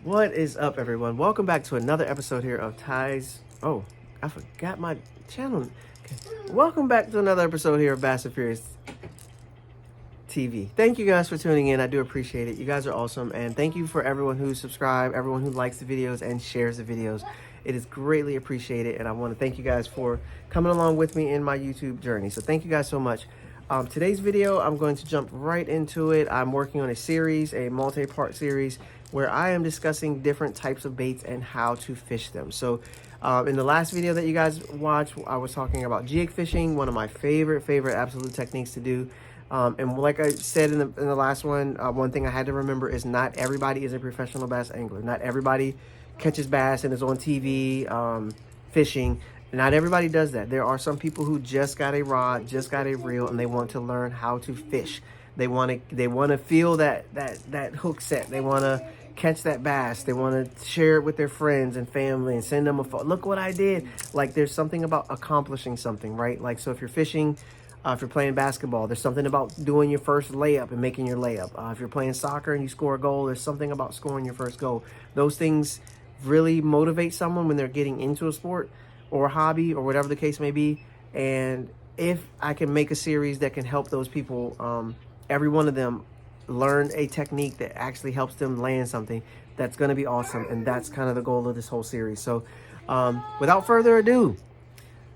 What is up, everyone? Welcome back to another episode here of Ty's. Oh, I forgot my channel. Okay. Welcome back to another episode here of Bass and Furious TV. Thank you guys for tuning in. I do appreciate it. You guys are awesome. And thank you for everyone who's subscribed, everyone who likes the videos and shares the videos. It is greatly appreciated. And I want to thank you guys for coming along with me in my YouTube journey. So thank you guys so much. Today's video, I'm going to jump right into it. I'm working on a series, a multi-part series, where I am discussing different types of baits and how to fish them. So in the last video that you guys watched, I was talking about jig fishing, one of my favorite absolute techniques to do. And like I said in the last one, one thing I had to remember is not everybody is a professional bass angler. Not everybody catches bass and is on TV fishing. Not everybody does that. There are some people who just got a rod, just got a reel, and they want to learn how to fish. They want to feel that hook set. They want to catch that bass. They want to share it with their friends and family and send them a photo. Look what I did. Like, there's something about accomplishing something, right? Like, so if you're fishing, if you're playing basketball, there's something about doing your first layup and making your layup. If you're playing soccer and you score a goal, there's something about scoring your first goal. Those things really motivate someone when they're getting into a sport or a hobby or whatever the case may be. And if I can make a series that can help those people, every one of them, learn a technique that actually helps them land something, that's going to be awesome. And that's kind of the goal of this whole series. So without further ado,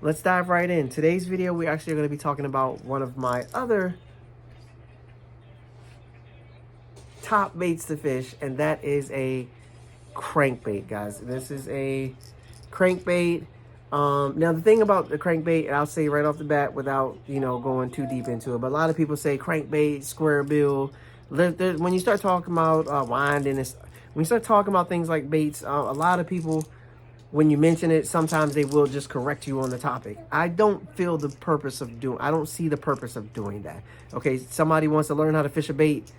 let's dive right in. Today's video, we actually are going to be talking about one of my other top baits to fish, and that is a crankbait, guys. This is a crankbait. Now the thing about the crankbait, and I'll say right off the bat without, going too deep into it, but a lot of people say crankbait, square bill. When you start talking about winding, when you start talking about things like baits, a lot of people, when you mention it, sometimes they will just correct you on the topic. I don't see the purpose of doing that. Okay, somebody wants to learn how to fish a bait.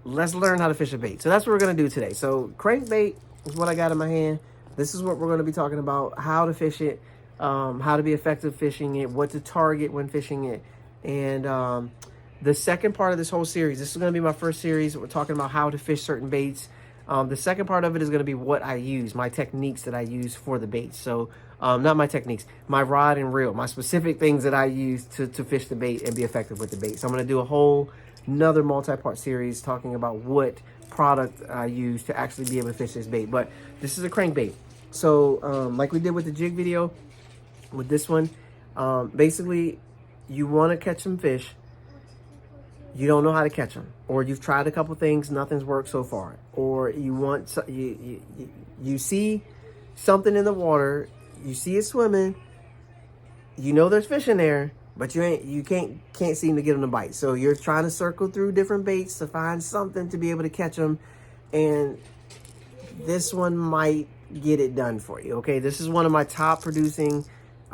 Let's learn how to fish a bait. So that's what we're going to do today. So crankbait is what I got in my hand. This is what we're going to be talking about: how to fish it, how to be effective fishing it, what to target when fishing it. And the second part of this whole series, this is going to be my first series. We're talking about how to fish certain baits. The second part of it is going to be what I use, my techniques that I use for the baits. So not my techniques, my rod and reel, my specific things that I use to fish the bait and be effective with the bait. So I'm going to do another multi-part series talking about what product I use to actually be able to fish this bait. But this is a crankbait. So like we did with the jig video, with this one, basically you want to catch some fish. You don't know how to catch them, or you've tried a couple things, nothing's worked so far, or you see something in the water, you see it swimming, you know there's fish in there, but you can't seem to get them to bite. So you're trying to circle through different baits to find something to be able to catch them, and this one might get it done for you. Okay, this is one of my top producing.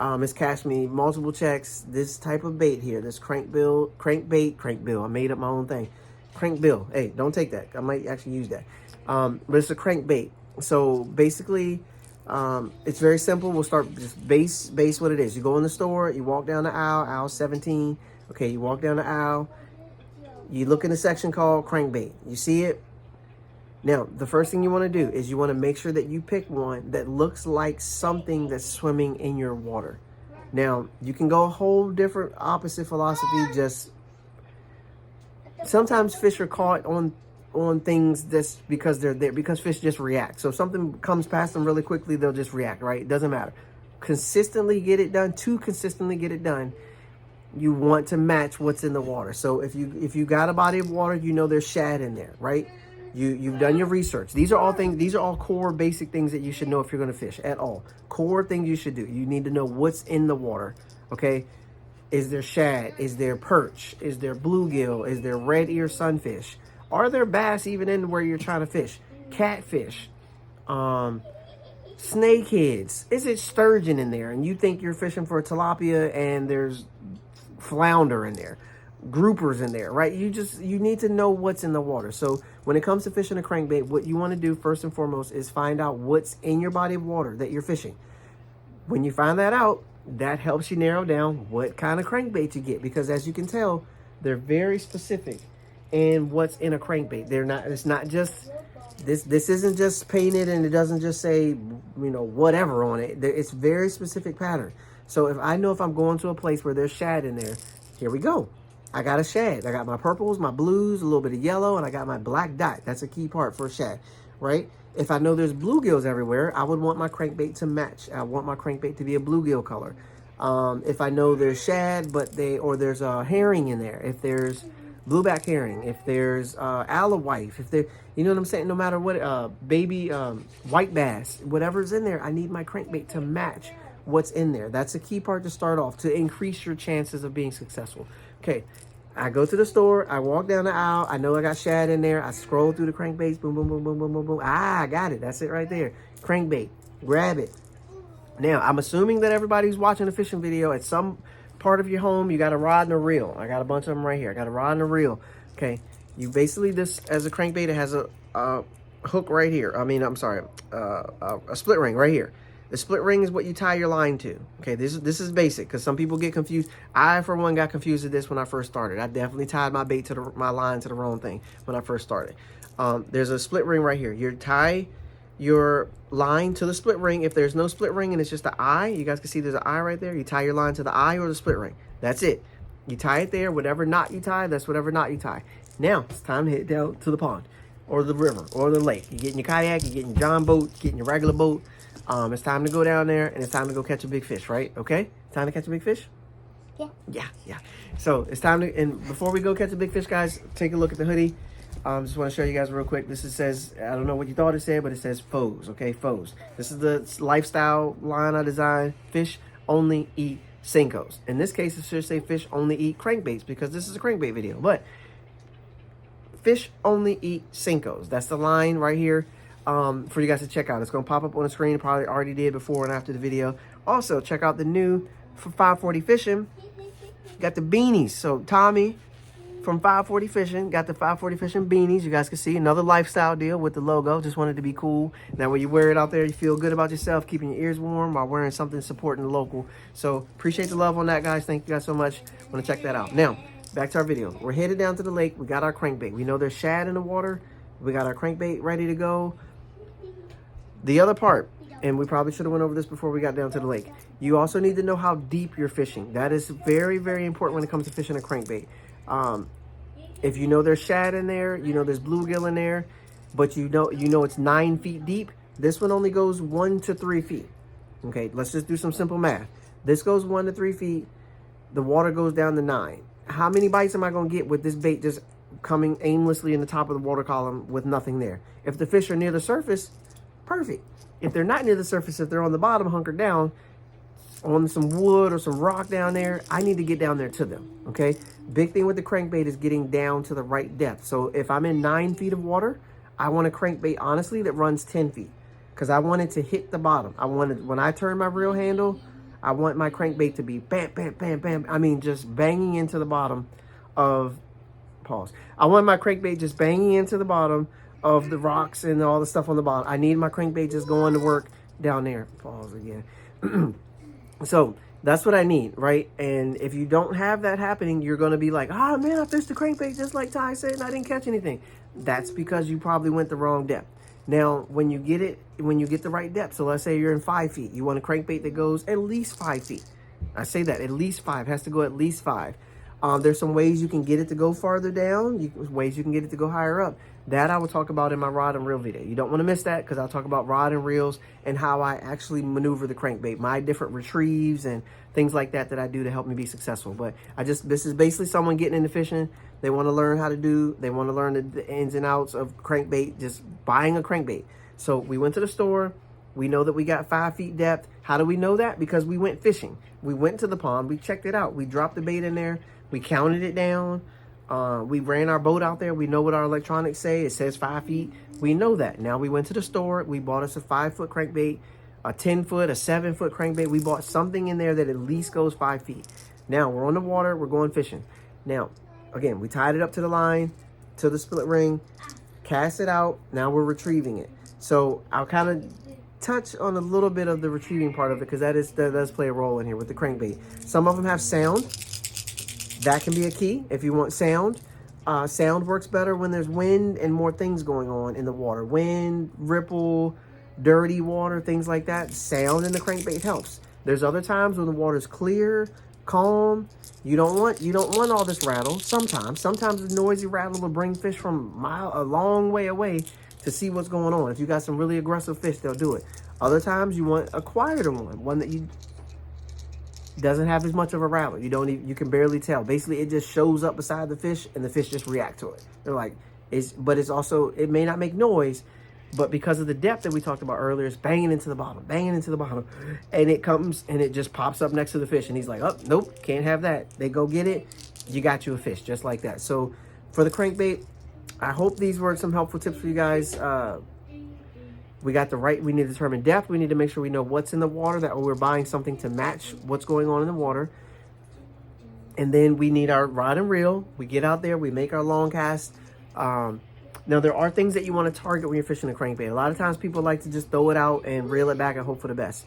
It's cashed me multiple checks. This type of bait here, this crankbait. I made up my own thing. Crankbill. Hey, don't take that. I might actually use that. But it's a crankbait. So basically, it's very simple. We'll start just base what it is. You go in the store, you walk down the aisle 17. Okay, you walk down the aisle. You look in the section called crankbait. You see it. Now, the first thing you want to do is you want to make sure that you pick one that looks like something that's swimming in your water. Now, you can go a whole different opposite philosophy. Just sometimes fish are caught on things that's because they're there, because fish just react. So if something comes past them really quickly, they'll just react, right? It doesn't matter. Consistently get it done. To consistently get it done, you want to match what's in the water. So if you got a body of water, you know there's shad in there, right? You've done your research. These are all core basic things that you should know if you're going to fish at all. Core things you should do. You need to know what's in the water. Okay, is there shad? Is there perch? Is there bluegill? Is there red ear sunfish? Are there bass even in where you're trying to fish? Catfish, snakeheads. Is it sturgeon in there? And you think you're fishing for a tilapia and there's flounder in there, groupers in there, right? You need to know what's in the water. So when it comes to fishing a crankbait, what you want to do first and foremost is find out what's in your body of water that you're fishing. When you find that out, that helps you narrow down what kind of crankbait you get, because as you can tell, they're very specific and what's in a crankbait. It's not just, this isn't just painted and it doesn't just say, you know, whatever on it. It's very specific pattern. So if I know if I'm going to a place where there's shad in there, here we go. I got a shad. I got my purples, my blues, a little bit of yellow, and I got my black dot. That's a key part for a shad, right? If I know there's bluegills everywhere, I would want my crankbait to match. I want my crankbait to be a bluegill color. If I know there's shad, or there's a herring in there, if there's blueback herring, if there's alewife, if there, you know what I'm saying? No matter what, baby white bass, whatever's in there, I need my crankbait to match what's in there. That's a key part to start off, to increase your chances of being successful. Okay, I go to the store, I walk down the aisle, I know I got shad in there, I scroll through the crankbaits, boom, boom, boom, boom, boom, boom, boom. Ah, I got it. That's it right there. Crankbait. Grab it. Now, I'm assuming that everybody who's watching a fishing video at some part of your home, you got a rod and a reel. I got a bunch of them right here. I got a rod and a reel. Okay, you basically, this as a crankbait, it has a hook right here. I'm sorry, a split ring right here. The split ring is what you tie your line to. Okay, this is basic, because some people get confused. I, for one, got confused with this when I first started. I definitely tied my bait to my line to the wrong thing when I first started. There's a split ring right here. You tie your line to the split ring. If there's no split ring and it's just the eye, you guys can see there's an eye right there. You tie your line to the eye or the split ring. That's it. You tie it there. Whatever knot you tie, that's whatever knot you tie. Now it's time to head down to the pond or the river or the lake. You're getting your kayak, you're getting your John boat, you're getting your regular boat. It's time to go down there and it's time to go catch a big fish, right? Okay? Time to catch a big fish? Yeah. So it's time to, and before we go catch a big fish, guys, take a look at the hoodie. Just want to show you guys real quick. This says, I don't know what you thought it said, but it says Foes, okay? Foes. This is the lifestyle line I designed. Fish only eat Senkos. In this case, it should say fish only eat crankbaits, because this is a crankbait video. But fish only eat Senkos. That's the line right here for you guys to check out. It's going to pop up on the screen. It probably already did before and after the video. Also, check out the new for 540 Fishing. Got the beanies. So Tommy from 540 Fishing got the 540 Fishing beanies. You guys can see another lifestyle deal with the logo. Just wanted to be cool. Now when you wear it out there, you feel good about yourself, keeping your ears warm while wearing something supporting the local. So appreciate the love on that, guys. Thank you guys so much. Want to check that out. Now back to our video. We're headed down to the lake. We got our crankbait. We know there's shad in the water. We got our crankbait ready to go. The other part, and we probably should have went over this before we got down to the lake, you also need to know how deep you're fishing. That is very, very important when it comes to fishing a crankbait. If you know there's shad in there, you know there's bluegill in there, but you know it's 9 feet deep, this one only goes 1 to 3 feet. Okay, let's just do some simple math. This goes 1 to 3 feet. The water goes down to 9. How many bites am I going to get with this bait just coming aimlessly in the top of the water column with nothing there? If the fish are near the surface, perfect. If they're not near the surface, if they're on the bottom, hunkered down on some wood or some rock down there, I need to get down there to them, okay? Big thing with the crankbait is getting down to the right depth. So if I'm in 9 feet of water, I want a crankbait, honestly, that runs 10 feet, because I want it to hit the bottom. I wanted, when I turn my reel handle, I want my crankbait to be bam, bam, bam, bam. I mean, just banging into the bottom of, pause. I want my crankbait just banging into the bottom of the rocks and all the stuff on the bottom. I need my crankbait just going to work down there. Pause again. So that's what I need, right? And if you don't have that happening, you're going to be like, oh man, I fished the crankbait just like Ty said and I didn't catch anything. That's because you probably went the wrong depth. Now, when you get the right depth, so let's say you're in 5 feet, you want a crankbait that goes at least 5 feet. I say that, at least 5, has to go at least 5. There's some ways you can get it to go farther down, ways you can get it to go higher up. That I will talk about in my rod and reel video. You don't want to miss that, because I'll talk about rod and reels and how I actually maneuver the crankbait, my different retrieves and things like that I do to help me be successful. But this is basically someone getting into fishing. They want to learn how to do, they want to learn the ins and outs of crankbait, just buying a crankbait. So we went to the store. We know that we got 5 feet depth. How do we know that? Because we went fishing. We went to the pond. We checked it out. We dropped the bait in there. We counted it down. We ran our boat out there. We know what our electronics say. It says 5 feet. We know that. Now we went to the store. We bought us a 5-foot crankbait, a 10-foot, a 7-foot crankbait. We bought something in there that at least goes 5 feet. Now we're on the water. We're going fishing. Now, again, we tied it up to the line, to the split ring, cast it out. Now we're retrieving it. So I'll kind of touch on a little bit of the retrieving part of it, because that does play a role in here with the crankbait. Some of them have sound. That can be a key if you want sound. Sound works better when there's wind and more things going on in the water. Wind, ripple, dirty water, things like that. Sound in the crankbait helps. There's other times when the water's clear, calm. You don't want all this rattle. Sometimes the noisy rattle will bring fish from a long way away to see what's going on. If you got some really aggressive fish, they'll do it. Other times you want a quieter one that you doesn't have as much of a rattle. You can barely tell. Basically, it just shows up beside the fish and the fish just react to it. They're like, it may not make noise, but because of the depth that we talked about earlier, it's banging into the bottom, and it comes and it just pops up next to the fish, and he's like, oh, nope, can't have that. They go get it, you got you a fish, just like that. So for the crankbait, I hope these were some helpful tips for you guys. We need to determine depth. We need to make sure we know what's in the water, that we're buying something to match what's going on in the water. And then we need our rod and reel. We get out there, we make our long cast. Now, there are things that you want to target when you're fishing a crankbait. A lot of times people like to just throw it out and reel it back and hope for the best.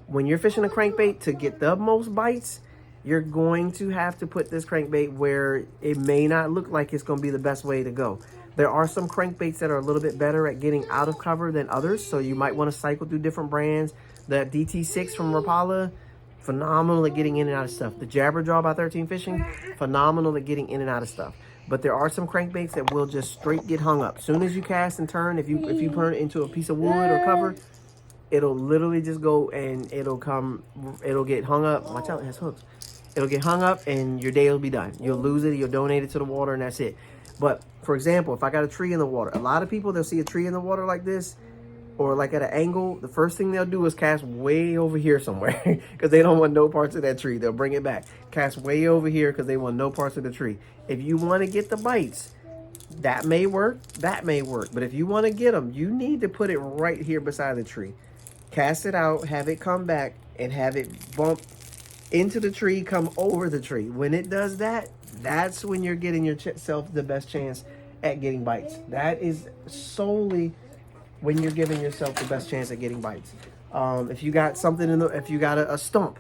When you're fishing a crankbait, to get the most bites, you're going to have to put this crankbait where it may not look like it's going to be the best way to go. There are some crankbaits that are a little bit better at getting out of cover than others, so you might want to cycle through different brands. The DT6 from Rapala, phenomenal at getting in and out of stuff. The Jabberjaw by 13 Fishing, phenomenal at getting in and out of stuff. But there are some crankbaits that will just straight get hung up. As soon as you cast and turn, if you turn it into a piece of wood or cover, it'll literally just go and it'll get hung up. Watch out, it has hooks. It'll get hung up and your day will be done. You'll lose it, you'll donate it to the water, and that's it. But for example, if I got a tree in the water, a lot of people, they'll see a tree in the water like this, or like at an angle, the first thing they'll do is cast way over here somewhere because they don't want no parts of that tree. They'll bring it back. Cast way over here because they want no parts of the tree. If you want to get the bites, that may work. But if you want to get them, you need to put it right here beside the tree. Cast it out, have it come back, and have it bump into the tree, come over the tree. When it does that, that's when you're getting yourself the best chance at getting bites. That is solely when you're giving yourself the best chance at getting bites. If you got something if you got a stump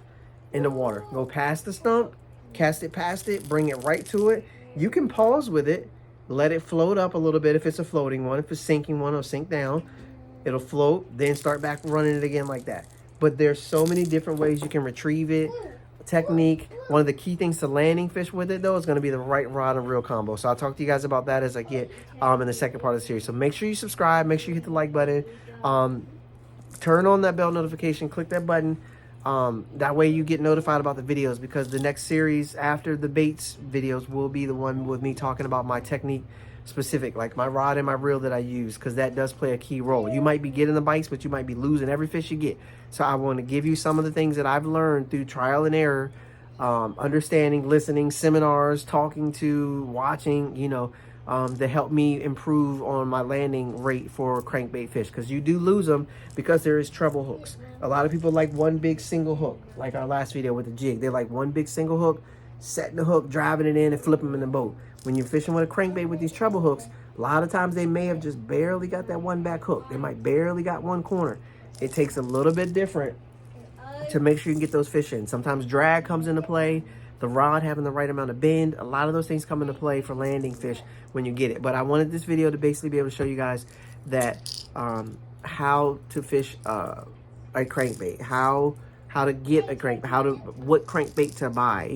in the water, go past the stump, cast it past it, bring it right to it. You can pause with it, let it float up a little bit if it's a floating one. If it's sinking one, it'll sink down. It'll float, then start back running it again like that. But there's so many different ways you can retrieve it. Technique. One of the key things to landing fish with it, though, is going to be the right rod and reel combo. So I'll talk to you guys about that as I get in the second part of the series. So make sure you subscribe. Make sure you hit the like button. Turn on that bell notification. Click that button. That way you get notified about the videos, because the next series after the baits videos will be the one with me talking about my technique specific, like my rod and my reel that I use, because that does play a key role. You might be getting the bites, but you might be losing every fish you get. So I want to give you some of the things that I've learned through trial and error, understanding, listening, seminars, talking to, watching, that help me improve on my landing rate for crankbait fish, because you do lose them because there is treble hooks. A lot of people like one big single hook, like our last video with the jig. They like one big single hook, setting the hook, driving it in, and flipping them in the boat. When you're fishing with a crankbait with these treble hooks, a lot of times they may have just barely got that one back hook. They might barely got one corner. It takes a little bit different to make sure you can get those fish in. Sometimes drag comes into play, the rod having the right amount of bend. A lot of those things come into play for landing fish when you get it. But I wanted this video to basically be able to show you guys that how to fish a crankbait, how to get a crankbait, what crankbait to buy,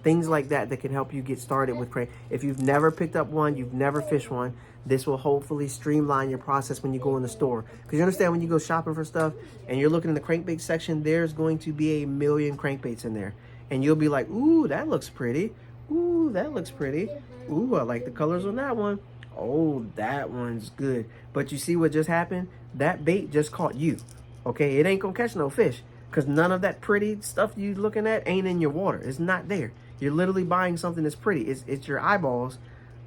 things like that can help you get started with crank. If you've never picked up one, you've never fished one, this will hopefully streamline your process when you go in the store. Because you understand, when you go shopping for stuff and you're looking in the crankbait section, there's going to be a million crankbaits in there. And you'll be like, ooh, that looks pretty. Ooh, that looks pretty. Ooh, I like the colors on that one. Oh, that one's good. But you see what just happened? That bait just caught you. Okay, it ain't gonna catch no fish, because none of that pretty stuff you looking at ain't in your water. It's not there. You're literally buying something that's pretty. It's your eyeballs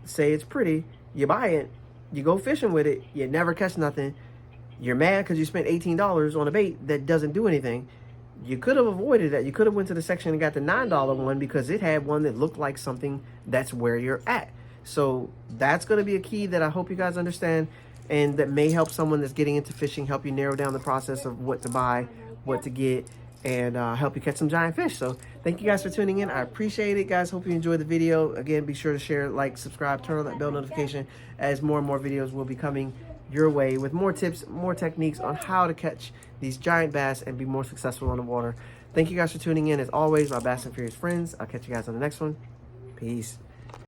say it's pretty. You buy it, you go fishing with it, you never catch nothing. You're mad because you spent $18 on a bait that doesn't do anything. You could have avoided that. You could have went to the section and got the $9 one, because it had one that looked like something that's where you're at. So that's going to be a key that I hope you guys understand, and that may help someone that's getting into fishing, help you narrow down the process of what to buy, what to get, and help you catch some giant fish. So thank you guys for tuning in. I appreciate it, guys. Hope you enjoyed the video. Again, be sure to share, like, subscribe, turn on that bell notification, as more and more videos will be coming your way with more tips, more techniques on how to catch these giant bass and be more successful on the water. Thank you guys for tuning in. As always, my Bass and Furious friends. I'll catch you guys on the next one. Peace.